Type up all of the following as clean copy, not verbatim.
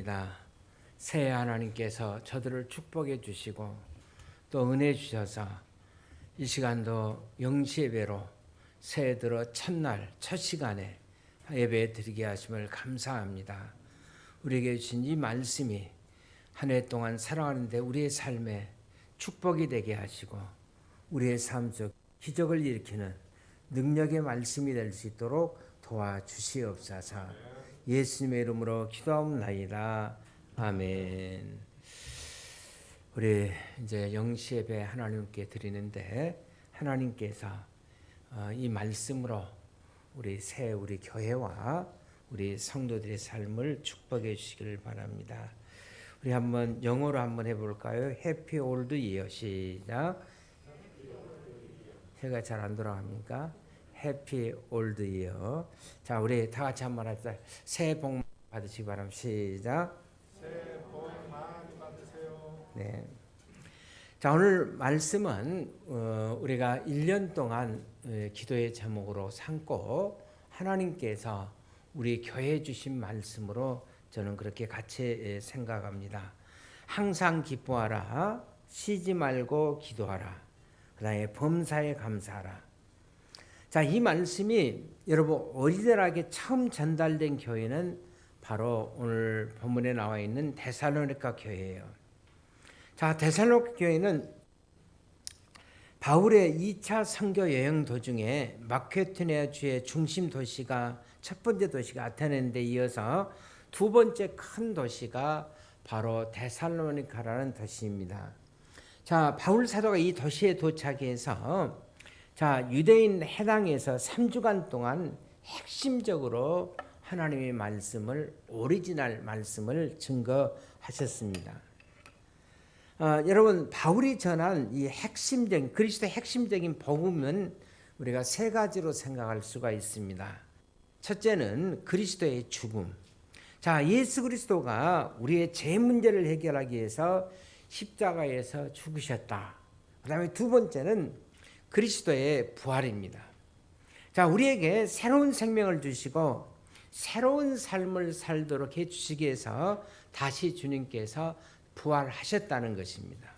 감사합니다. 새해 하나님께서 저들을 축복해 주시고 또 은혜 주셔서 이 시간도 영시예배로 새해 들어 첫날 첫 시간에 예배 드리게 하심을 감사합니다. 우리에게 주신 이 말씀이 한 해 동안 살아가는데 우리의 삶에 축복이 되게 하시고 우리의 삶 속 기적을 일으키는 능력의 말씀이 될 수 있도록 도와주시옵소서. 예수님의 이름으로 기도하옵나이다. 아멘. 우리 이제 영시예배 하나님께 드리는데 하나님께서 이 말씀으로 우리 우리 교회와 우리 성도들의 삶을 축복해 주시기를 바랍니다. 우리 한번 영어로 한번 해볼까요? Happy Old Year. 시작. 해가 잘 안 돌아갑니까? Happy Old Year. 자, 우리 다 같이 한번 합시다. 새해 복 받으시기 바랍니다. 시작. 새해 복 많이 받으세요. 네. 자, 오늘 말씀은 우리가 1년 동안 기도의 제목으로 삼고 하나님께서 우리 교회에 주신 말씀으로 저는 그렇게 같이 생각합니다. 항상 기뻐하라. 쉬지 말고 기도하라. 그 다음에 범사에 감사하라. 자, 이 말씀이 여러분 어리들에게 처음 전달된 교회는 바로 오늘 본문에 나와 있는 데살로니가 교회예요. 자, 데살로니가 교회는 바울의 2차 선교 여행 도중에 마케도니아 주의 중심 도시가 첫 번째 도시가 아테네인데 이어서 두 번째 큰 도시가 바로 데살로니가라는 도시입니다. 자, 바울 사도가 이 도시에 도착해서 자, 유대인 해당에서 3주간 동안 핵심적으로 하나님의 말씀을 오리지널 말씀을 증거하셨습니다. 여러분 바울이 전한 이 핵심적인 그리스도의 핵심적인 복음은 우리가 세 가지로 생각할 수가 있습니다. 첫째는 그리스도의 죽음. 자, 예수 그리스도가 우리의 죄 문제를 해결하기 위해서 십자가에서 죽으셨다. 그다음에 두 번째는 그리스도의 부활입니다. 자, 우리에게 새로운 생명을 주시고 새로운 삶을 살도록 해주시기 위해서 다시 주님께서 부활하셨다는 것입니다.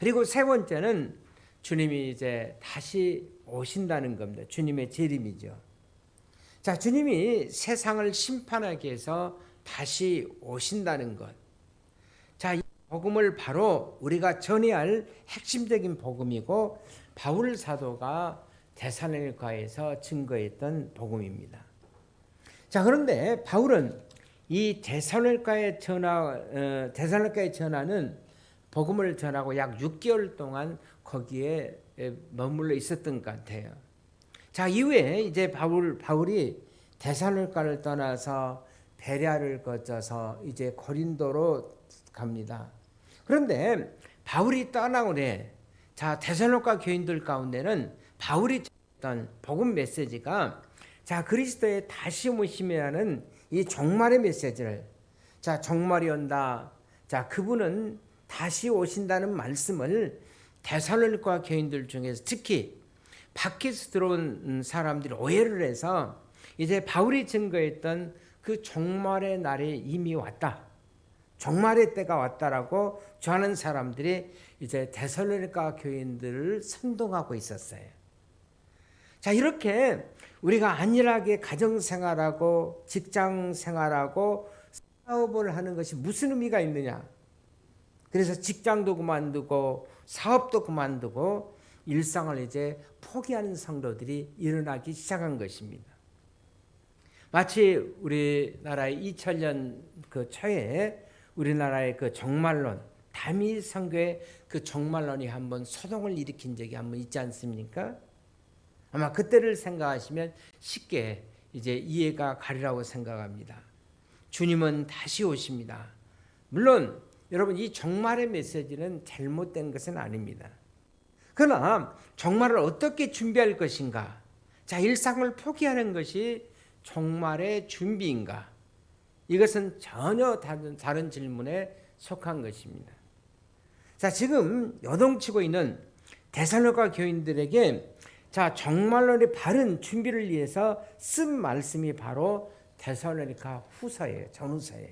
그리고 세 번째는 주님이 이제 다시 오신다는 겁니다. 주님의 재림이죠. 자, 주님이 세상을 심판하기 위해서 다시 오신다는 것. 자, 이 복음을 바로 우리가 전해야 할 핵심적인 복음이고 바울 사도가 데살로니가에서 증거했던 복음입니다. 자, 그런데 바울은 이 데살로니가에 전하는 복음을 전하고 약 6개월 동안 거기에 머물러 있었던 것 같아요. 자, 이후에 이제 바울이 데살로니가를 떠나서 베레아를 거쳐서 이제 고린도로 갑니다. 그런데 바울이 떠나오래. 자, 데살로니가 교인들 가운데는 바울이 전했던 복음 메시지가 자, 그리스도의 다시 오심이라는 이 종말의 메시지를 자, 종말이 온다. 자, 그분은 다시 오신다는 말씀을 데살로니가 교인들 중에서 특히 밖에서 들어온 사람들이 오해를 해서 이제 바울이 증거했던 그 종말의 날이 이미 왔다. 종말의 때가 왔다라고 주하는 사람들이 이제 데살로니가 교인들을 선동하고 있었어요. 자, 이렇게 우리가 안일하게 가정생활하고 직장생활하고 사업을 하는 것이 무슨 의미가 있느냐. 그래서 직장도 그만두고 사업도 그만두고 일상을 이제 포기하는 성도들이 일어나기 시작한 것입니다. 마치 우리나라의 2000년 그 초에 우리나라의 그 종말론, 다미 선교의 그 종말론이 한번 소동을 일으킨 적이 한번 있지 않습니까? 아마 그때를 생각하시면 쉽게 이제 이해가 가리라고 생각합니다. 주님은 다시 오십니다. 물론 여러분 이 종말의 메시지는 잘못된 것은 아닙니다. 그러나 종말을 어떻게 준비할 것인가? 자, 일상을 포기하는 것이 종말의 준비인가? 이것은 전혀 다른 질문에 속한 것입니다. 자, 지금 요동치고 있는 데살로니가 교인들에게 자, 종말론의 바른 준비를 위해서 쓴 말씀이 바로 데살로니가 후서예요. 전후서예요.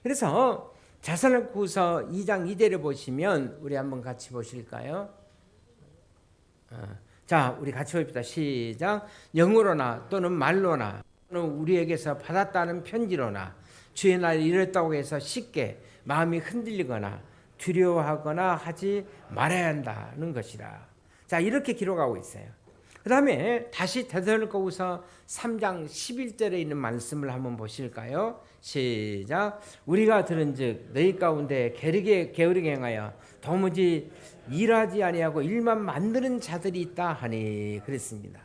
그래서 자살구서 2장 2절에 보시면 우리 한번 같이 보실까요? 자, 우리 같이 봅시다. 시작. 영으로나 또는 말로나 또는 우리에게서 받았다는 편지로나 주의 날 이랬다고 해서 쉽게 마음이 흔들리거나 두려워하거나 하지 말아야 한다는 것이라. 자, 이렇게 기록하고 있어요. 그 다음에 다시 데살로니가후서 3장 11절에 있는 말씀을 한번 보실까요? 시작. 우리가 들은즉 너희 가운데 게으르게 행하여 도무지 일하지 아니하고 일만 만드는 자들이 있다 하니 그랬습니다.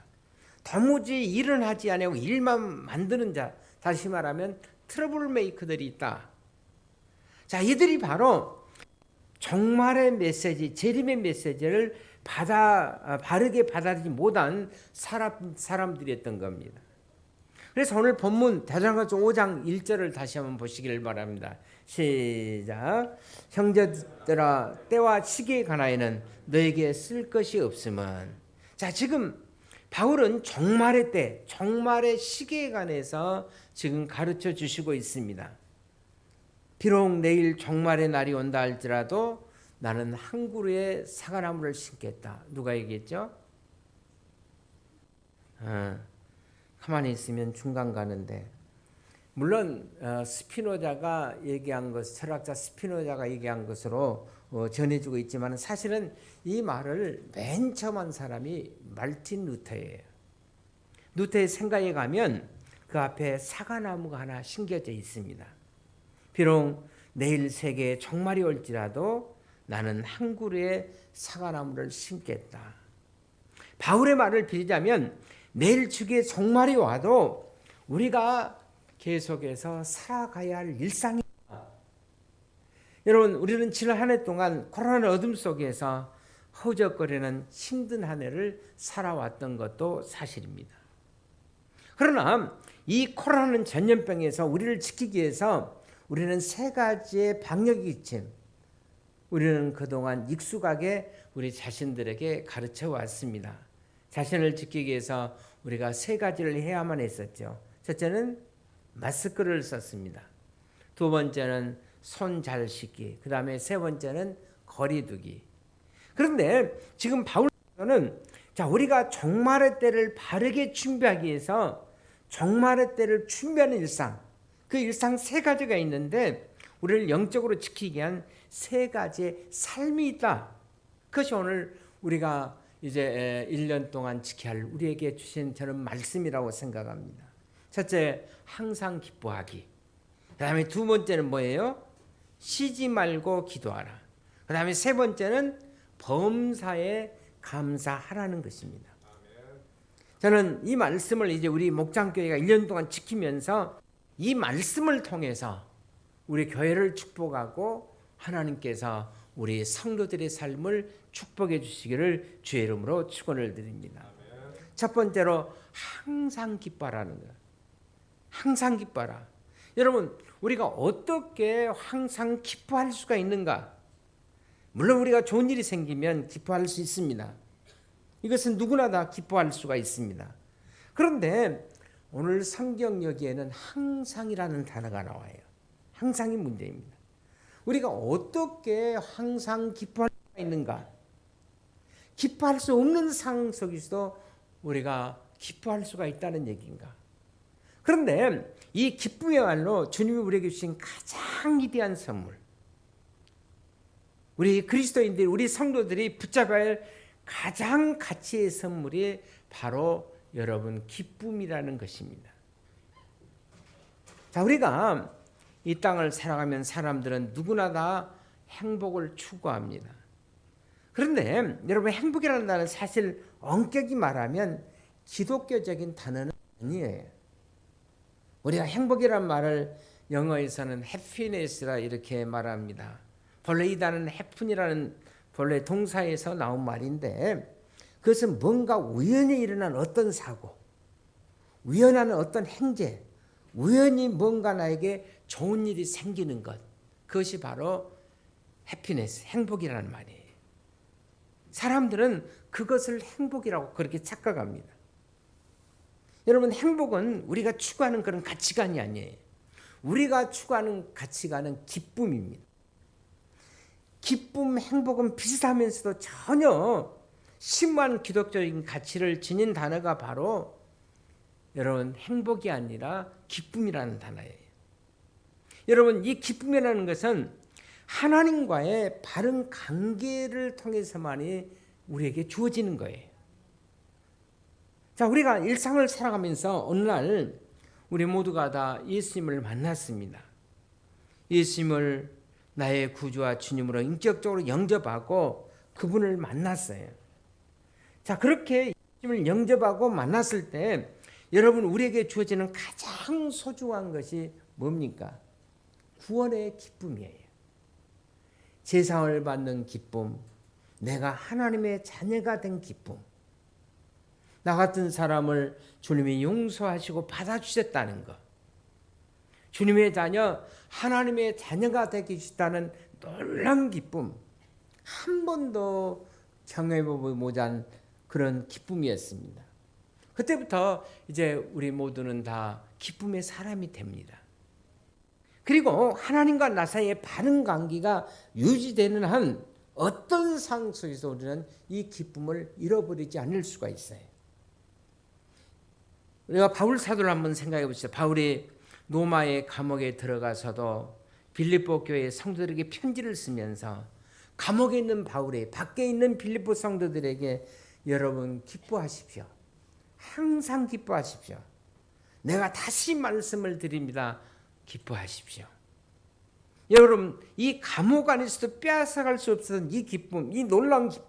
도무지 일은 하지 아니하고 일만 만드는 자, 다시 말하면 트러블 메이커들이 있다. 자, 이들이 바로 종말의 메시지, 재림의 메시지를 바르게 받아들이지 못한 사람들이었던 겁니다. 그래서 오늘 본문 데살로니가서 5장 1절을 다시 한번 보시기를 바랍니다. 시작. 형제들아 때와 시기에 관하여는 너에게 쓸 것이 없음은. 자, 지금 바울은 종말의 때, 종말의 시기에 관해서 지금 가르쳐 주시고 있습니다. 비록 내일 종말의 날이 온다 할지라도 나는 한 그루의 사과나무를 심겠다. 누가 얘기했죠? 가만히 있으면 중간 가는데, 물론 스피노자가 얘기한 것, 철학자 스피노자가 얘기한 것으로 전해지고 있지만 사실은 이 말을 맨 처음 한 사람이 말틴 루터예요. 루터의 생각에 가면 그 앞에 사과나무가 하나 심겨져 있습니다. 비록 내일 세계에 종말이 올지라도 나는 한 그루의 사과나무를 심겠다. 바울의 말을 빌자면 내일 주기에 종말이 와도 우리가 계속해서 살아가야 할 일상이. 여러분, 우리는 지난 한 해 동안 코로나 어둠 속에서 허우적거리는 힘든 한 해를 살아왔던 것도 사실입니다. 그러나 이 코로나는 전염병에서 우리를 지키기 위해서 우리는 세 가지의 방역 지침, 우리는 그동안 익숙하게 우리 자신들에게 가르쳐 왔습니다. 자신을 지키기 위해서 우리가 세 가지를 해야만 했었죠. 첫째는 마스크를 썼습니다. 두 번째는 손 잘 씻기, 그 다음에 세 번째는 거리 두기. 그런데 지금 바울은 자, 우리가 종말의 때를 바르게 준비하기 위해서 종말의 때를 준비하는 일상, 그 일상 세 가지가 있는데 우리를 영적으로 지키기 위한 세 가지의 삶이 있다. 그것이 오늘 우리가 이제 1년 동안 지켜야 할 우리에게 주신 저는 말씀이라고 생각합니다. 첫째, 항상 기뻐하기. 그 다음에 두 번째는 뭐예요? 쉬지 말고 기도하라. 그 다음에 세 번째는 범사에 감사하라는 것입니다. 저는 이 말씀을 이제 우리 목장교회가 1년 동안 지키면서 이 말씀을 통해서 우리 교회를 축복하고 하나님께서 우리 성도들의 삶을 축복해 주시기를 주의 이름으로 축원을 드립니다. 첫 번째로 항상 기뻐하라는 거예요. 항상 기뻐하라. 여러분, 우리가 어떻게 항상 기뻐할 수가 있는가? 물론 우리가 좋은 일이 생기면 기뻐할 수 있습니다. 이것은 누구나 다 기뻐할 수가 있습니다. 그런데 오늘 성경 여기에는 항상이라는 단어가 나와요. 항상이 문제입니다. 우리가 어떻게 항상 기뻐할 수가 있는가? 기뻐할 수 없는 상황 속에서도 우리가 기뻐할 수가 있다는 얘기인가? 그런데 이 기쁨이야말로 주님이 우리에게 주신 가장 위대한 선물, 우리 그리스도인들, 우리 성도들이 붙잡아야 할 가장 가치의 선물이 바로 여러분 기쁨이라는 것입니다. 자, 우리가 이 땅을 살아가면 사람들은 누구나 다 행복을 추구합니다. 그런데 여러분, 행복이라는 단어는 사실 엄격히 말하면 기독교적인 단어는 아니에요. 우리가 행복이라는 말을 영어에서는 happiness라 이렇게 말합니다. 본래 이 단어는 happen이라는 본래 동사에서 나온 말인데 그것은 뭔가 우연히 일어난 어떤 사고, 우연한 어떤 행제, 우연히 뭔가 나에게 좋은 일이 생기는 것, 그것이 바로 해피니스, 행복이라는 말이에요. 사람들은 그것을 행복이라고 그렇게 착각합니다. 여러분, 행복은 우리가 추구하는 그런 가치관이 아니에요. 우리가 추구하는 가치관은 기쁨입니다. 기쁨, 행복은 비슷하면서도 전혀 심오한 기독적인 가치를 지닌 단어가 바로 여러분 행복이 아니라 기쁨이라는 단어예요. 여러분 이 기쁨이라는 것은 하나님과의 바른 관계를 통해서만이 우리에게 주어지는 거예요. 자, 우리가 일상을 살아가면서 어느 날 우리 모두가 다 예수님을 만났습니다. 예수님을 나의 구주와 주님으로 인격적으로 영접하고 그분을 만났어요. 자, 그렇게 예수님을 영접하고 만났을 때 여러분 우리에게 주어지는 가장 소중한 것이 뭡니까? 구원의 기쁨이에요. 제사를 받는 기쁨, 내가 하나님의 자녀가 된 기쁨, 나 같은 사람을 주님이 용서하시고 받아주셨다는 것, 주님의 자녀, 하나님의 자녀가 되게 주셨다는 놀라운 기쁨, 한 번도 경험해보지 못한 그런 기쁨이었습니다. 그때부터 이제 우리 모두는 다 기쁨의 사람이 됩니다. 그리고 하나님과 나 사이의 바른 관계가 유지되는 한 어떤 상황 속에서 우리는 이 기쁨을 잃어버리지 않을 수가 있어요. 우리가 바울 사도를 한번 생각해 보시죠. 바울이 로마의 감옥에 들어가서도 빌립보 교회 성도들에게 편지를 쓰면서 감옥에 있는 바울이 밖에 있는 빌립보 성도들에게 여러분 기뻐하십시오. 항상 기뻐하십시오. 내가 다시 말씀을 드립니다. 기뻐하십시오. 여러분 이 감옥 안에서도 빼앗아갈 수 없었던 이 기쁨, 이 놀라운 기쁨,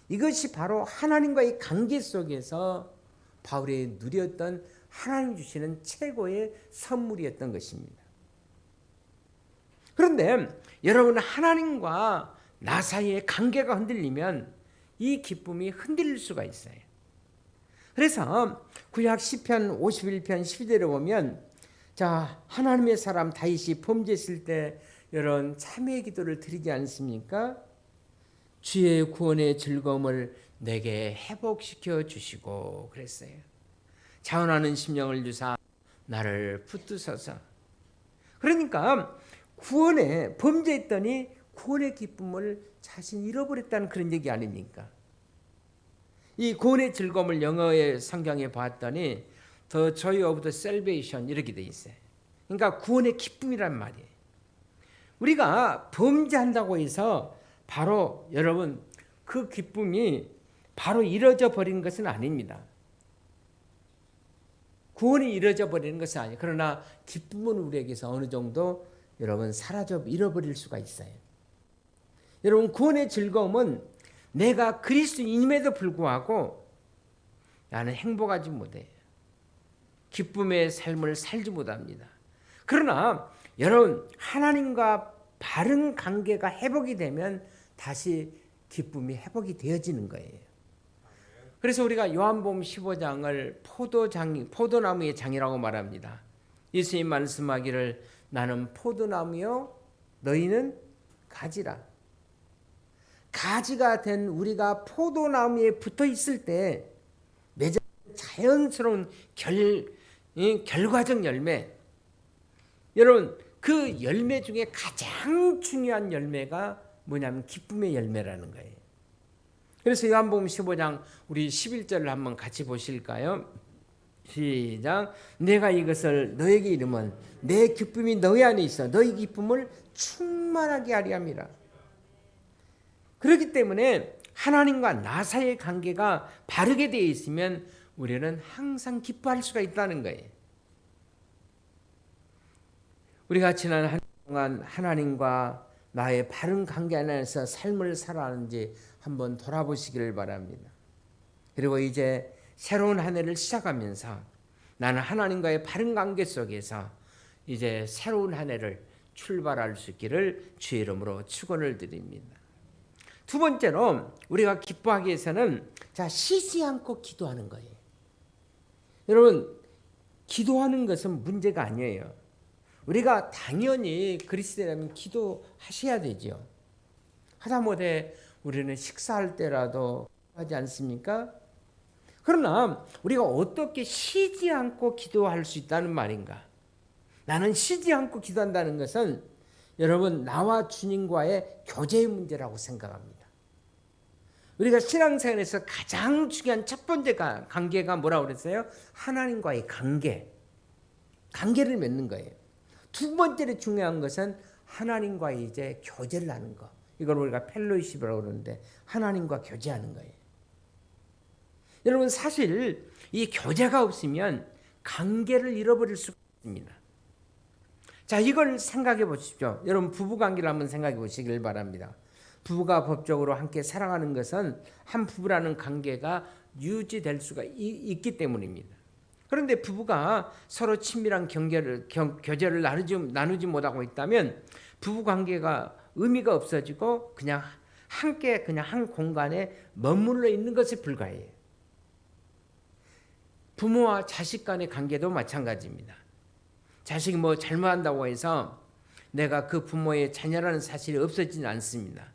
이것이 바로 하나님과의 관계 속에서 바울이 누렸던 하나님 주시는 최고의 선물이었던 것입니다. 그런데 여러분 하나님과 나 사이의 관계가 흔들리면 이 기쁨이 흔들릴 수가 있어요. 그래서 구약 시편 51편 12절에 보면 자, 하나님의 사람 다윗이 범죄했을 때 이런 참회의 기도를 드리지 않습니까? 주의 구원의 즐거움을 내게 회복시켜 주시고 그랬어요. 자원하는 심령을 주사 나를 붙드소서. 그러니까 구원에 범죄했더니 구원의 기쁨을 자신이 잃어버렸다는 그런 얘기 아닙니까? 이 구원의 즐거움을 영어의 성경에 봤더니 The joy of the salvation 이렇게 돼 있어요. 그러니까 구원의 기쁨이란 말이에요. 우리가 범죄한다고 해서 바로 여러분 그 기쁨이 바로 이루어져 버리는 것은 아닙니다. 구원이 이루어져 버리는 것은 아니에요. 그러나 기쁨은 우리에게서 어느 정도 여러분 사라져 잃어버릴 수가 있어요. 여러분 구원의 즐거움은 내가 그리스도인임에도 불구하고 나는 행복하지 못해요. 기쁨의 삶을 살지 못합니다. 그러나 여러분 하나님과 바른 관계가 회복이 되면 다시 기쁨이 회복이 되어지는 거예요. 그래서 우리가 요한복음 15장을 포도나무의 장이라고 말합니다. 예수님 말씀하기를 나는 포도나무요 너희는 가지라. 가지가 된 우리가 포도나무에 붙어 있을 때 맺은 자연스러운 결과적 열매. 여러분 그 열매 중에 가장 중요한 열매가 뭐냐면 기쁨의 열매라는 거예요. 그래서 요한복음 15장 우리 11절을 한번 같이 보실까요? 시작. 내가 이것을 너에게 이르면 내 기쁨이 너희 안에 있어 너희 기쁨을 충만하게 하리 함이라. 그렇기 때문에 하나님과 나 사이의 관계가 바르게 되어 있으면 우리는 항상 기뻐할 수가 있다는 거예요. 우리가 지난 한 주 동안 하나님과 나의 바른 관계 안에서 삶을 살아가는지 한번 돌아보시기를 바랍니다. 그리고 이제 새로운 한 해를 시작하면서 나는 하나님과의 바른 관계 속에서 이제 새로운 한 해를 출발할 수 있기를 주의 이름으로 축원을 드립니다. 두 번째로 우리가 기뻐하기 위해서는 쉬지 않고 기도하는 거예요. 여러분 기도하는 것은 문제가 아니에요. 우리가 당연히 그리스도라면 기도하셔야 되죠. 하다못해 우리는 식사할 때라도 하지 않습니까? 그러나 우리가 어떻게 쉬지 않고 기도할 수 있다는 말인가? 나는 쉬지 않고 기도한다는 것은 여러분 나와 주님과의 교제의 문제라고 생각합니다. 우리가 신앙생활에서 가장 중요한 첫 번째 관계가 뭐라고 그랬어요? 하나님과의 관계를 맺는 거예요. 두 번째로 중요한 것은 하나님과의 이제 교제를 하는 거. 이걸 우리가 펠로시ip이라고 그러는데 하나님과 교제하는 거예요. 여러분 사실 이 교제가 없으면 관계를 잃어버릴 수가 있습니다. 자, 이걸 생각해 보십시오. 여러분 부부 관계를 한번 생각해 보시길 바랍니다. 부부가 법적으로 함께 살아가는 것은 한 부부라는 관계가 유지될 수가 있기 때문입니다. 그런데 부부가 서로 친밀한 교제를 나누지 못하고 있다면 부부 관계가 의미가 없어지고 그냥 함께 그냥 한 공간에 머물러 있는 것에 불과해요. 부모와 자식 간의 관계도 마찬가지입니다. 자식이 뭐 잘못한다고 해서 내가 그 부모의 자녀라는 사실이 없어지진 않습니다.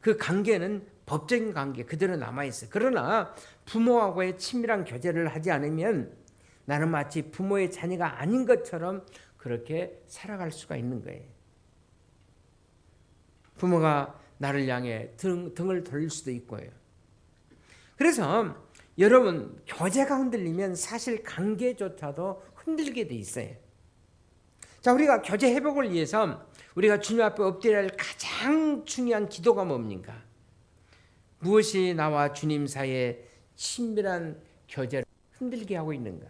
그 관계는 법적인 관계 그대로 남아있어요. 그러나 부모하고의 친밀한 교제를 하지 않으면 나는 마치 부모의 자녀가 아닌 것처럼 그렇게 살아갈 수가 있는 거예요. 부모가 나를 향해 등을 돌릴 수도 있고요. 그래서 여러분 교제가 흔들리면 사실 관계조차도 흔들게 돼 있어요. 자, 우리가 교제 회복을 위해서 우리가 주님 앞에 엎드려야 할 가장 중요한 기도가 뭡니까? 무엇이 나와 주님 사이에 친밀한 교제를 흔들게 하고 있는가?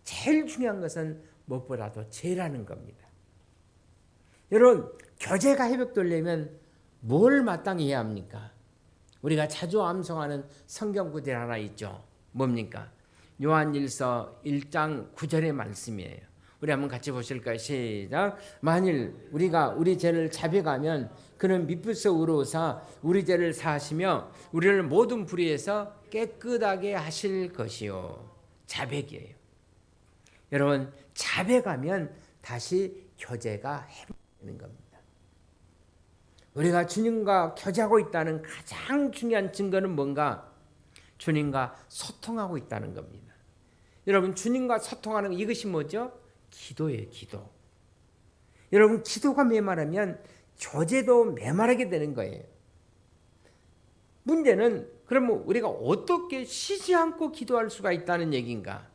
제일 중요한 것은 무엇보다도 죄라는 겁니다. 여러분 교제가 회복되려면 뭘 마땅히 해야 합니까? 우리가 자주 암송하는 성경 구절 하나 있죠. 뭡니까? 요한일서 1장 9절의 말씀이에요. 우리 한번 같이 보실까요? 시작. 만일 우리가 우리 죄를 자백하면 그는 미쁘서 의로우사 우리 죄를 사하시며 우리를 모든 불의에서 깨끗하게 하실 것이요. 자백이에요. 여러분 자백하면 다시 교제가 회복되는 겁니다. 우리가 주님과 교제하고 있다는 가장 중요한 증거는 뭔가? 주님과 소통하고 있다는 겁니다. 여러분 주님과 소통하는 이것이 뭐죠? 기도예요. 기도. 여러분 기도가 메마르면 교제도 메마르게 되는 거예요. 문제는 그러면 우리가 어떻게 쉬지 않고 기도할 수가 있다는 얘기인가?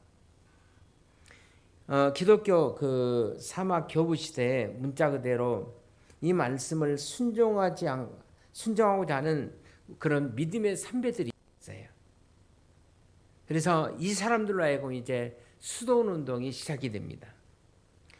기독교 그 사막 교부 시대에 문자 그대로 이 말씀을 순종하고자 하는 그런 믿음의 선배들이 있어요. 그래서 이 사람들로 하여금 이제 수도원 운동이 시작이 됩니다.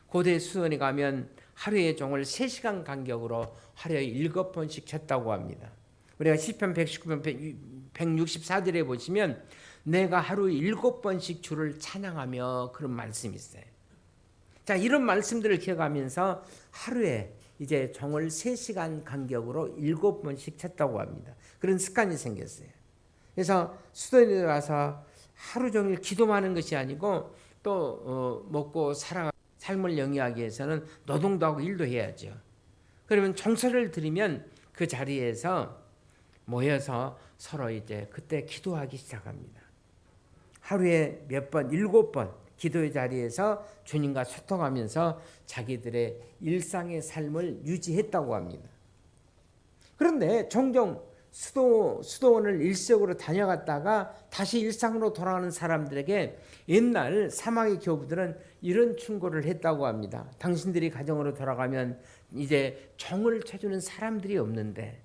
고대 수도원에 가면 하루에 종을 3시간 간격으로 하루에 7번씩 쳤다고 합니다. 우리가 시편 119편 164절에 보시면 내가 하루 7번씩 주를 찬양하며 그런 말씀이 있어요. 자, 이런 말씀들을 기억하면서 하루에 이제 종을 3시간 간격으로 7번씩 쳤다고 합니다. 그런 습관이 생겼어요. 그래서 수도원에 가서 하루 종일 기도만 하는 것이 아니고 또 먹고 살아가 삶을 영위하기 위해서는 노동도 하고 일도 해야죠. 그러면 종소리를 들으면 그 자리에서 모여서 서로 이제 그때 기도하기 시작합니다. 하루에 몇 번, 7번 기도의 자리에서 주님과 소통하면서 자기들의 일상의 삶을 유지했다고 합니다. 그런데 종종 수도원을 일시적으로 다녀갔다가 다시 일상으로 돌아가는 사람들에게 옛날 사막의 교부들은 이런 충고를 했다고 합니다. 당신들이 가정으로 돌아가면 이제 종을 쳐주는 사람들이 없는데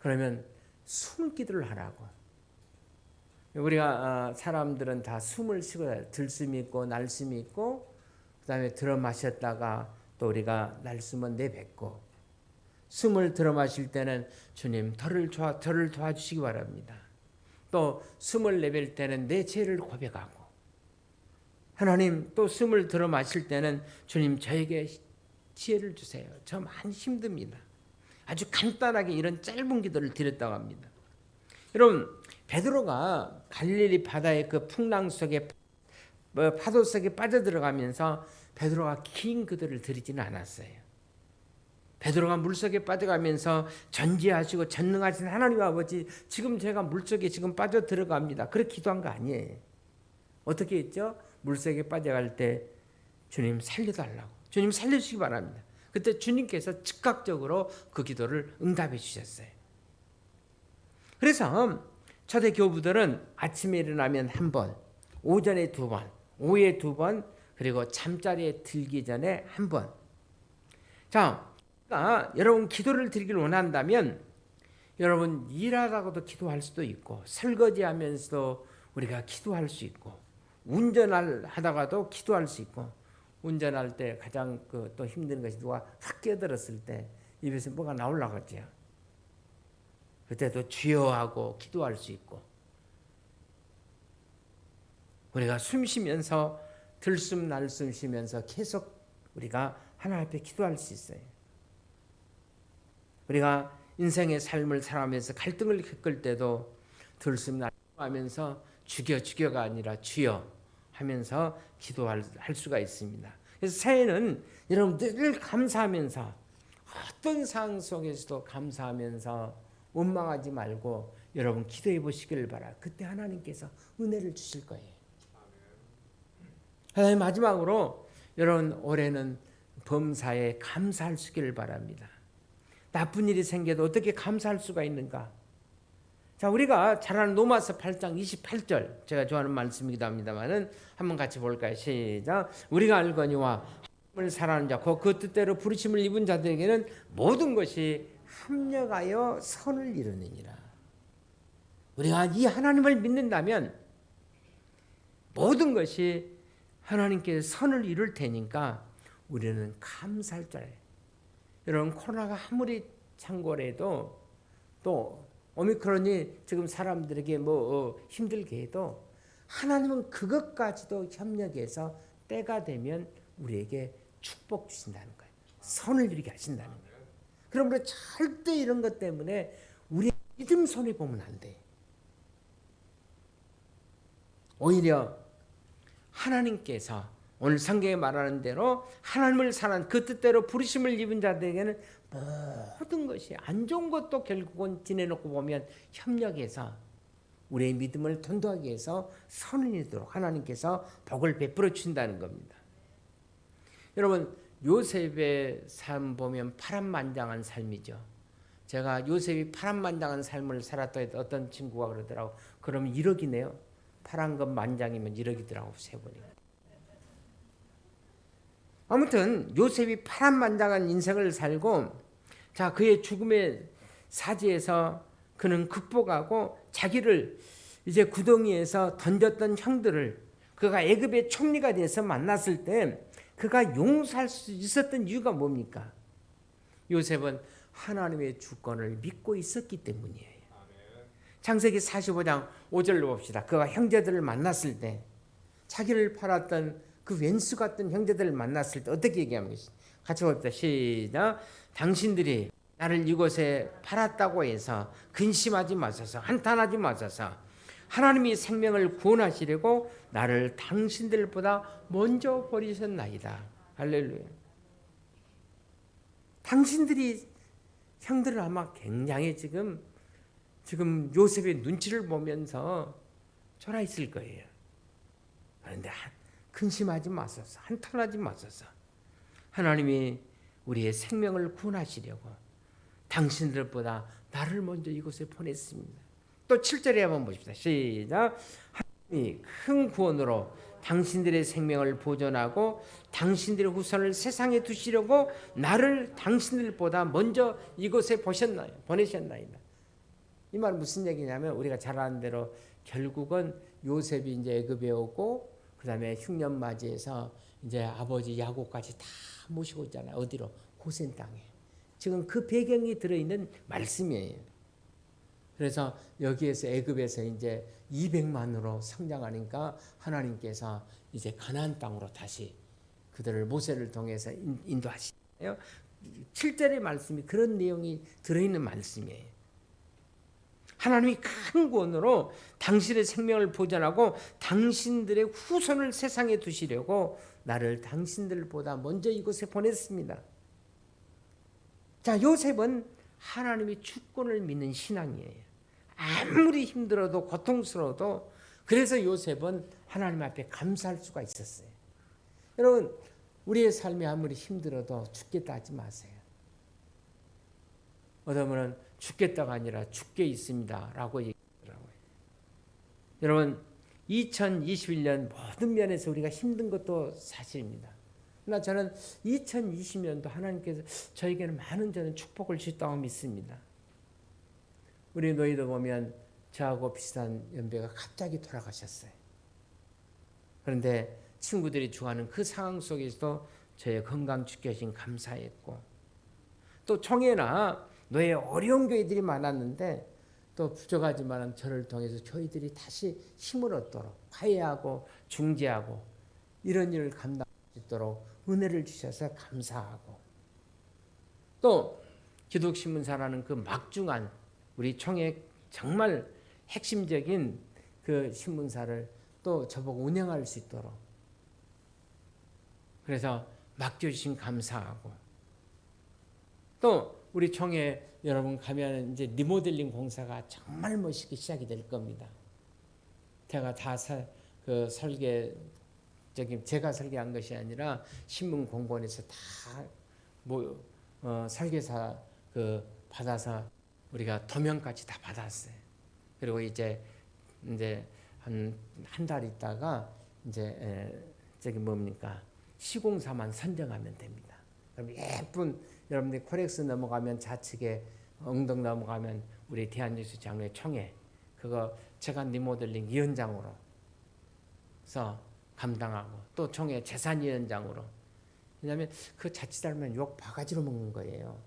그러면 숨 기도를 하라고. 우리가 사람들은 다 숨을 쉬고 들숨이 있고 날숨이 있고 그다음에 들어 마셨다가 또 우리가 날숨은 내뱉고 숨을 들어 마실 때는 주님 저를 도와주시기 바랍니다. 또 숨을 내뱉을 때는 내 죄를 고백하고 하나님 또 숨을 들어 마실 때는 주님 저에게 지혜를 주세요. 저 많이 힘듭니다. 아주 간단하게 이런 짧은 기도를 드렸다고 합니다. 여러분 베드로가 갈릴리 바다의 그 풍랑 속에 파도 속에 빠져들어가면서 베드로가 긴 기도를 드리지는 않았어요. 베드로가 물속에 빠져가면서 전지하시고 전능하신 하나님 아버지 지금 제가 물속에 지금 빠져 들어갑니다. 그렇게 기도한 거 아니에요. 어떻게 했죠? 물속에 빠져갈 때 주님 살려달라고. 주님 살려주시기 바랍니다. 그때 주님께서 즉각적으로 그 기도를 응답해 주셨어요. 그래서 초대 교부들은 아침에 일어나면 한 번, 오전에 두 번, 오후에 두 번, 그리고 잠자리에 들기 전에 한 번. 자, 그러니까 여러분 기도를 드리길 원한다면 여러분 일하다가도 기도할 수도 있고 설거지하면서도 우리가 기도할 수 있고 운전하다가도 기도할 수 있고 운전할 때 가장 또 힘든 것이 누가 확 끼어들었을 때 입에서 뭐가 나오려고 하죠. 그때도 주여 하고 기도할 수 있고 우리가 숨 쉬면서 들숨 날숨 쉬면서 계속 우리가 하나님 앞에 기도할 수 있어요. 우리가 인생의 삶을 살아가면서 갈등을 겪을 때도 들숨 날숨 하면서 죽여가 아니라 주여 하면서 기도할 수가 있습니다. 그래서 새해는 여러분 늘 감사하면서 어떤 상황 속에서도 감사하면서 원망하지 말고 여러분 기도해 보시기를 바라. 그때 하나님께서 은혜를 주실 거예요. 하나님 마지막으로 여러분 올해는 범사에 감사할 수 있기를 바랍니다. 나쁜 일이 생겨도 어떻게 감사할 수가 있는가? 자, 우리가 잘 아는 로마서 8장 28절 제가 좋아하는 말씀이기도 합니다만은 한번 같이 볼까요? 시작. 우리가 알거니와 하나님을 사랑하는 자 곧 그 뜻대로 부르심을 입은 자들에게는 모든 것이 합력하여 선을 이루느니라. 우리가 이 하나님을 믿는다면 모든 것이 하나님께서 선을 이룰 테니까 우리는 감사할 줄 알아요. 여러분 코로나가 아무리 창궐해도 또 오미크론이 지금 사람들에게 힘들게 해도 하나님은 그것까지도 협력해서 때가 되면 우리에게 축복 주신다는 거예요. 선을 이루게 하신다는 거예요. 그러므로 절대 이런 것 때문에 우리 믿음 손해 보면 안 돼. 오히려 하나님께서 오늘 성경에 말하는 대로 하나님을 사랑하는 그 뜻대로 부르심을 입은 자들에게는 모든 것이 안 좋은 것도 결국은 지내놓고 보면 협력해서 우리의 믿음을 돈도하게 해서 선을 이루도록 하나님께서 복을 베풀어 주신다는 겁니다. 여러분 요셉의 삶 보면 파란만장한 삶이죠. 제가 요셉이 파란만장한 삶을 살았다 해도 어떤 친구가 그러더라고. 그러면 1억이네요. 파란 것 만장이면 1억이더라고 세보니까. 아무튼 요셉이 파란만장한 인생을 살고 자 그의 죽음의 사지에서 그는 극복하고 자기를 이제 구덩이에서 던졌던 형들을 그가 애굽의 총리가 돼서 만났을 때 그가 용서할 수 있었던 이유가 뭡니까? 요셉은 하나님의 주권을 믿고 있었기 때문이에요. 창세기 45장 5절로 봅시다. 그가 형제들을 만났을 때 자기를 팔았던 그 왼수 같은 형제들을 만났을 때 어떻게 얘기하면 같이 봅시다. 시작. 당신들이 나를 이곳에 팔았다고 해서 근심하지 마소서 한탄하지 마소서 하나님이 생명을 구원하시려고 나를 당신들보다 먼저 버리셨나이다. 할렐루야. 당신들이 형들은 아마 굉장히 지금 요셉의 눈치를 보면서 졸아 있을 거예요. 그런데 근심하지 마소서 한탄하지 마소서 하나님이 우리의 생명을 구원하시려고 당신들보다 나를 먼저 이곳에 보냈습니다. 또 7절에 한번 보십시다. 시작. 하나님이 큰 구원으로 당신들의 생명을 보존하고 당신들의 후손을 세상에 두시려고 나를 당신들보다 먼저 이곳에 보내셨나이다. 이 말은 무슨 얘기냐면 우리가 잘 아는 대로 결국은 요셉이 이제 애굽에 오고 그다음에 흉년 맞이해서 이제 아버지 야곱까지 다 모시고 있잖아요. 어디로? 고센 땅에. 지금 그 배경이 들어있는 말씀이에요. 그래서 여기에서 애굽에서 이제 200만으로 성장하니까 하나님께서 이제 가나안 땅으로 다시 그들을 모세를 통해서 인도하시네요. 7절의 말씀이 그런 내용이 들어있는 말씀이에요. 하나님이 큰 구원으로 당신의 생명을 보존하고 당신들의 후손을 세상에 두시려고 나를 당신들보다 먼저 이곳에 보냈습니다. 자, 요셉은 하나님의 주권을 믿는 신앙이에요. 아무리 힘들어도 고통스러워도 그래서 요셉은 하나님 앞에 감사할 수가 있었어요. 여러분 우리의 삶이 아무리 힘들어도 죽겠다 하지 마세요. 어떤 분은 죽겠다가 아니라 죽게 있습니다 라고 얘기하더라고요. 여러분 2021년 모든 면에서 우리가 힘든 것도 사실입니다. 그러나 저는 2020년도 하나님께서 저에게는 많은 저는 축복을 주셨다고 믿습니다. 우리 너희도 보면 저하고 비슷한 연배가 갑자기 돌아가셨어요. 그런데 친구들이 죽어가는 그 상황 속에서도 저의 건강 지켜주신 감사했고, 또 총회나 너의 어려운 교회들이 많았는데 또 부족하지만 저를 통해서 저희들이 다시 힘을 얻도록 화해하고 중재하고 이런 일을 감당할 수 있도록 은혜를 주셔서 감사하고, 또 기독신문사라는 그 막중한 우리 총회 정말 핵심적인 그 신문사를 또 저보고 운영할 수 있도록, 그래서 맡겨주신 감사하고, 또 우리 총회 여러분 가면 이제 리모델링 공사가 정말 멋있게 시작이 될 겁니다. 제가 다 제가 설계한 것이 아니라 신문 공본에서 다 설계사 받아서 우리가 도면까지 다 받았어요. 그리고 이제 한 달 있다가 이제 시공사만 선정하면 됩니다. 그럼 예쁜 여러분들이 코렉스 넘어가면 좌측에 엉덩 넘어가면 우리 대한예수 장로회 총회, 그거 제가 리모델링 위원장으로서 감당하고, 또 총회 재산위원장으로. 왜냐하면 그 자칫 잘못하면 욕 바가지로 먹는 거예요.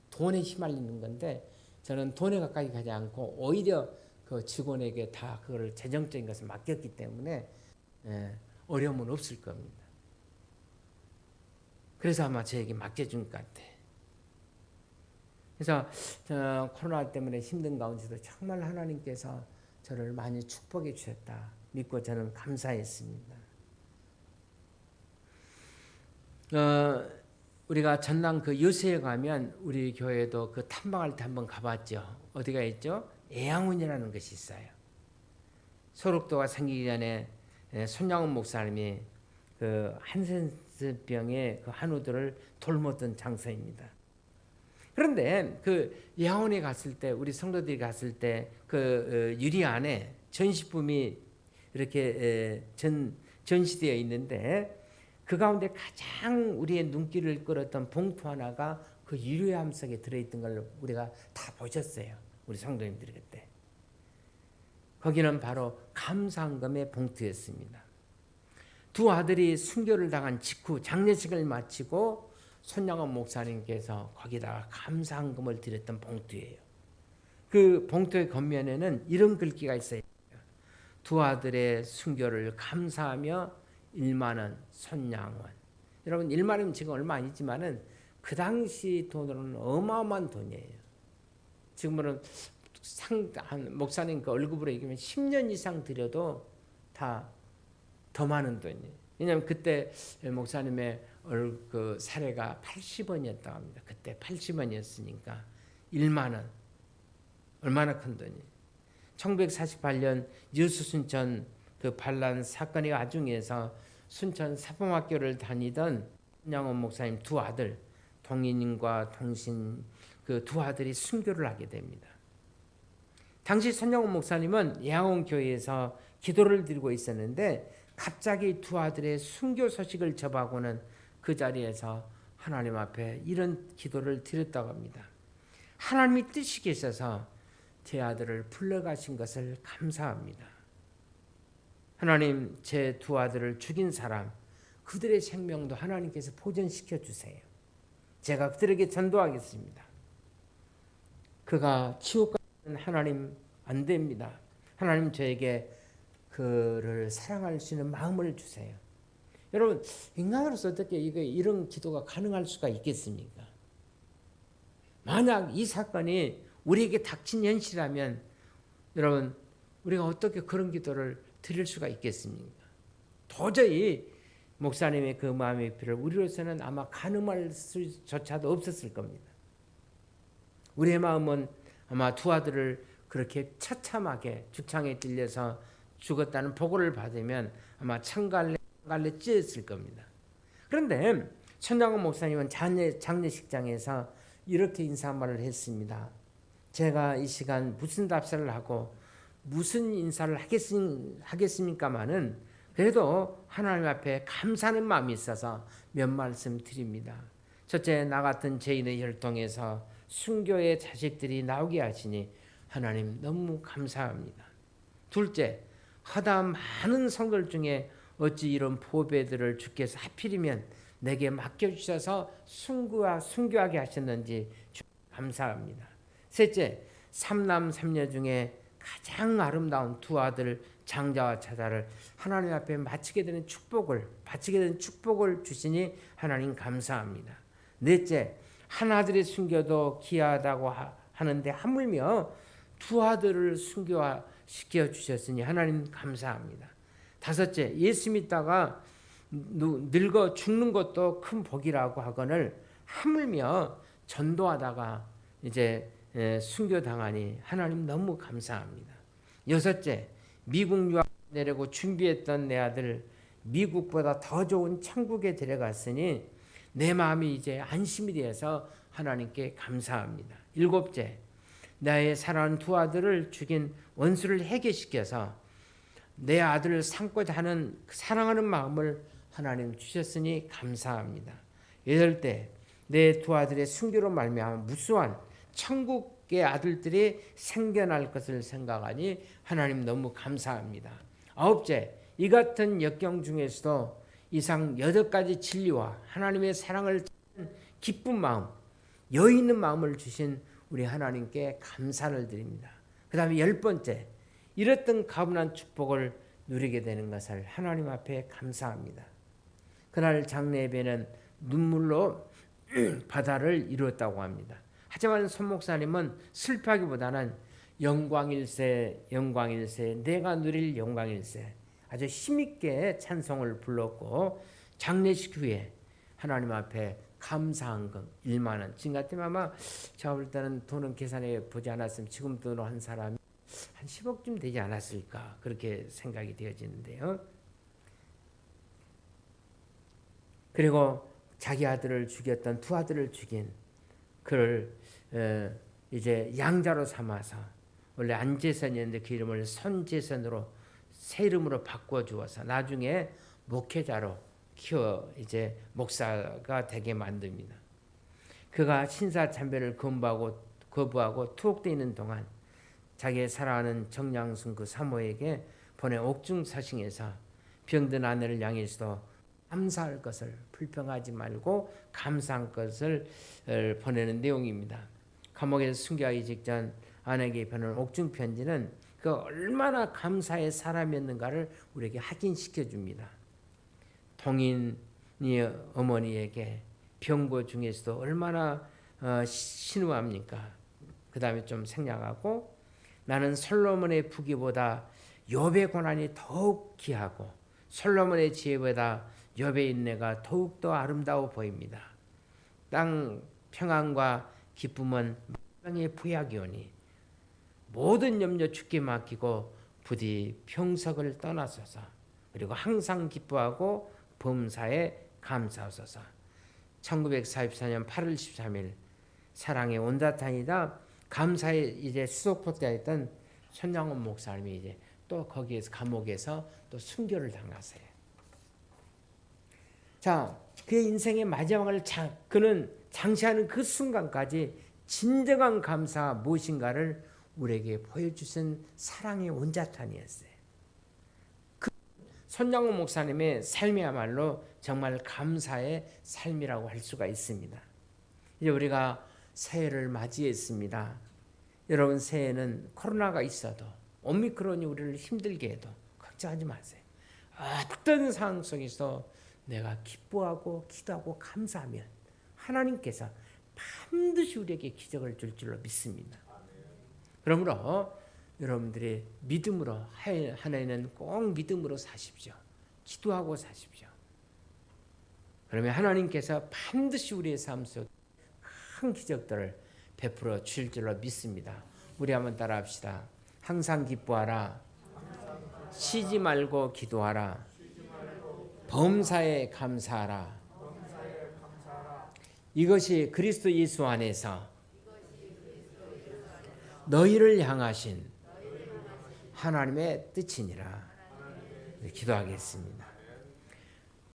돈에 휘말리는 건데 저는 돈에 가까이 가지 않고 오히려 그 직원에게 다 그걸 재정적인 것을 맡겼기 때문에 어려움은 없을 겁니다. 그래서 아마 저에게 맡겨준 것 같아. 그래서 코로나 때문에 힘든 가운데도 정말 하나님께서 저를 많이 축복해 주셨다 믿고 저는 감사했습니다. 우리가 전남 그 여수에 가면 우리 교회도 그 탐방할 때 한번 가봤죠. 어디가 있죠? 애양원이라는 것이 있어요. 소록도가 생기기 전에 손양원 목사님이 그 한센스병의 그 한우들을 돌먹던 장소입니다. 그런데 그 애양원에 갔을 때, 우리 성도들이 갔을 때 그 유리 안에 전시품이 이렇게 전시되어 있는데, 그 가운데 가장 우리의 눈길을 끌었던 봉투 하나가 그 유리함 속에 들어있던 걸 우리가 다 보셨어요. 우리 성도님들이 그때. 거기는 바로 감사헌금의 봉투였습니다. 두 아들이 순교를 당한 직후 장례식을 마치고 손양원 목사님께서 거기다가 감사헌금을 드렸던 봉투예요. 그 봉투의 겉면에는 이런 글귀가 있어요. 두 아들의 순교를 감사하며 1만 원 손양원. 여러분 1만 원은 지금 얼마 아니지만은 그 당시 돈으로는 어마어마한 돈이에요. 지금은 목사님 그 월급으로 얘기하면 10년 이상 드려도 다 더 많은 돈이에요. 왜냐하면 그때 목사님의 그 사례가 80원이었다고 합니다. 그때 80원이었으니까 1만 원. 얼마나 큰 돈이에요. 1948년 여수 순천 그 반란 사건의 와중에서 순천 사범학교를 다니던 손양원 목사님 두 아들 동인과 동신 그 두 아들이 순교를 하게 됩니다. 당시 손양원 목사님은 애양원 교회에서 기도를 드리고 있었는데 갑자기 두 아들의 순교 소식을 접하고는 그 자리에서 하나님 앞에 이런 기도를 드렸다고 합니다. 하나님이 뜻이 계셔서 제 아들을 불러가신 것을 감사합니다. 하나님, 제 두 아들을 죽인 사람, 그들의 생명도 하나님께서 보존시켜 주세요. 제가 그들에게 전도하겠습니다. 그가 지옥 가는 하나님 안 됩니다. 하나님 저에게 그를 사랑할 수 있는 마음을 주세요. 여러분, 인간으로서 어떻게 이런 기도가 가능할 수가 있겠습니까? 만약 이 사건이 우리에게 닥친 현실이라면 여러분, 우리가 어떻게 그런 기도를 드릴 수가 있겠습니까? 도저히 목사님의 그 마음의 필요를 우리로서는 아마 가늠할 수조차도 없었을 겁니다. 우리의 마음은 아마 두 아들을 그렇게 처참하게 죽창에 찔려서 죽었다는 보고를 받으면 아마 창갈래 찢었을 겁니다. 그런데 천장원 목사님은 장례식장에서 이렇게 인사말을 했습니다. 제가 이 시간 무슨 답사를 하고 무슨 인사를 하겠습니까마는 그래도 하나님 앞에 감사하는 마음이 있어서 몇 말씀 드립니다. 첫째, 나 같은 죄인의 혈통에서 순교의 자식들이 나오게 하시니 하나님 너무 감사합니다. 둘째, 허다 많은 성들 중에 어찌 이런 보배들을 주께서 하필이면 내게 맡겨주셔서 순교하게 하셨는지 감사합니다. 셋째, 삼남 삼녀 중에 가장 아름다운 두 아들 장자와 차자를 하나님 앞에 바치게 되는 축복을 주시니 하나님 감사합니다. 넷째, 한 아들이 순교도 귀하다고 하는데 하물며 두 아들을 순교시켜 주셨으니 하나님 감사합니다. 다섯째, 예수 믿다가 늙어 죽는 것도 큰 복이라고 하거늘 하물며 전도하다가 이제 순교당하니 하나님 너무 감사합니다. 여섯째, 미국 유학 내려고 준비했던 내 아들 미국보다 더 좋은 천국에 데려갔으니 내 마음이 이제 안심이 되어서 하나님께 감사합니다. 일곱째, 나의 사랑하는 두 아들을 죽인 원수를 해결시켜서 내 아들을 삼고자 하는 사랑하는 마음을 하나님 주셨으니 감사합니다. 여덟째, 내 두 아들의 순교로 말미암아 무수한 천국의 아들들이 생겨날 것을 생각하니 하나님 너무 감사합니다. 아홉째, 이 같은 역경 중에서도 이상 8가지 진리와 하나님의 사랑을 기쁜 마음, 여유 있는 마음을 주신 우리 하나님께 감사를 드립니다. 그 다음에 10번째, 이랬던 가분한 축복을 누리게 되는 것을 하나님 앞에 감사합니다. 그날 장례 예배는 눈물로 바다를 이루었다고 합니다. 하지만 손 목사님은 슬퍼하기보다는 영광일세 영광일세 내가 누릴 영광일세 아주 힘있게 찬송을 불렀고 장례식 후에 하나님 앞에 감사한 것 1만 원. 지금 같으면 아마 제가 볼 때는 돈은 계산해 보지 않았으면 지금 돈으로 한 사람이 한 10억쯤 되지 않았을까 그렇게 생각이 되어지는데요. 그리고 자기 아들을 죽였던 두 아들을 죽인 그를 이제 양자로 삼아서 원래 안제선이었는데 그 이름을 선제선으로 새 이름으로 바꿔 주어서 나중에 목회자로 키워 이제 목사가 되게 만듭니다. 그가 신사참배를 거부하고 투옥되어 있는 동안 자기의 사랑하는 정량순 그 사모에게 보낸 옥중사싱에서 병든 아내를 향해서도 감사할 것을 불평하지 말고 감사할 것을 보내는 내용입니다. 감옥에서 순교하기 직전 아내에게 보낸 옥중 편지는 그 얼마나 감사의 사람이었는가를 우리에게 확인시켜 줍니다. 동인이 어머니에게 병고 중에서도 얼마나 신우합니까? 그 다음에 좀 생략하고 나는 솔로몬의 부귀보다 욥의 고난이 더욱 귀하고 솔로몬의 지혜보다 욥의 인내가 더욱더 아름다워 보입니다. 땅 평안과 기쁨은 만방의 부약이오니 모든 염려 주께 맡기고 부디 평석을 떠나소서. 그리고 항상 기뻐하고 범사에 감사하소서. 1944년 8월 13일 사랑의 온다탄이다 감사의 이제 수도포대였던 손양원 목사님이 이제 또 거기에서 감옥에서 또 순교를 당하세요. 자, 그의 인생의 마지막을 그는 장시하는 그 순간까지 진정한 감사 무엇인가를 우리에게 보여주신 사랑의 온자탄이었어요. 그 손양원 목사님의 삶이야말로 정말 감사의 삶이라고 할 수가 있습니다. 이제 우리가 새해를 맞이했습니다. 여러분 새해는 코로나가 있어도 오미크론이 우리를 힘들게 해도 걱정하지 마세요. 어떤 상황 속에서 내가 기뻐하고 기도하고 감사하면 하나님께서 반드시 우리에게 기적을 줄 줄로 믿습니다. 그러므로 여러분들이 믿음으로 한 해는 꼭 믿음으로 사십시오. 기도하고 사십시오. 그러면 하나님께서 반드시 우리의 삶 속에 큰 기적들을 베풀어 주실 줄로 믿습니다. 우리 한번 따라합시다. 항상 기뻐하라. 쉬지 말고 기도하라. 범사에 감사하라. 이것이 그리스도 예수 안에서 너희를 향하신 하나님의 뜻이니라. 기도하겠습니다.